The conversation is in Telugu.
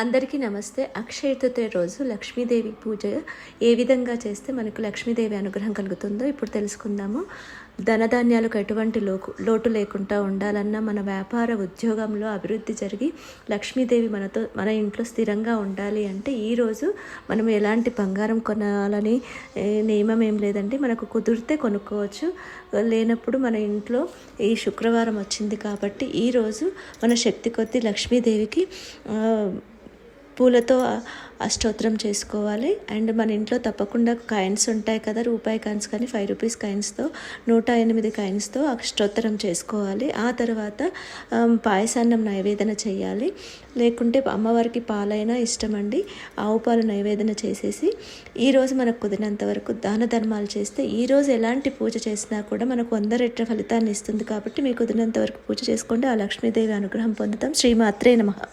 అందరికీ నమస్తే. అక్షయ తృతీయ రోజు లక్ష్మీదేవి పూజ ఏ విధంగా చేస్తే మనకు లక్ష్మీదేవి అనుగ్రహం కలుగుతుందో ఇప్పుడు తెలుసుకుందాము. ధనధాన్యాలకు ఎటువంటి లోటు లేకుండా ఉండాలన్నా, మన వ్యాపార ఉద్యోగంలో అభివృద్ధి జరిగి లక్ష్మీదేవి మన ఇంట్లో స్థిరంగా ఉండాలి అంటే ఈరోజు మనం ఎలాంటి బంగారం కొనాలని నియమం ఏం లేదండి. మనకు కుదిరితే కొనుక్కోవచ్చు, లేనప్పుడు మన ఇంట్లో ఈ శుక్రవారం వచ్చింది కాబట్టి ఈరోజు మన శక్తి కొద్దీ లక్ష్మీదేవికి పూలతో అష్టోత్తరం చేసుకోవాలి. అండ్ మన ఇంట్లో తప్పకుండా కాయిన్స్ ఉంటాయి కదా, రూపాయి కాయిన్స్ కానీ 5 రూపీస్ కాయిన్స్తో 108 కాయిన్స్తో అష్టోత్తరం చేసుకోవాలి. ఆ తర్వాత పాయసాన్నం నైవేదన చేయాలి, లేకుంటే అమ్మవారికి పాలైనా ఇష్టమండి. ఆవు పాలు నైవేదన చేసేసి ఈరోజు మనకు కుదిరినంత వరకు దాన ధర్మాలు చేస్తే ఈరోజు ఎలాంటి పూజ చేసినా కూడా మనకు 100 రెట్ల ఫలితాన్ని ఇస్తుంది. కాబట్టి మీకు కుదిరినంత వరకు పూజ చేసుకోండి. ఆ లక్ష్మీదేవి అనుగ్రహం పొందుతాం. శ్రీమాత్రే నమః.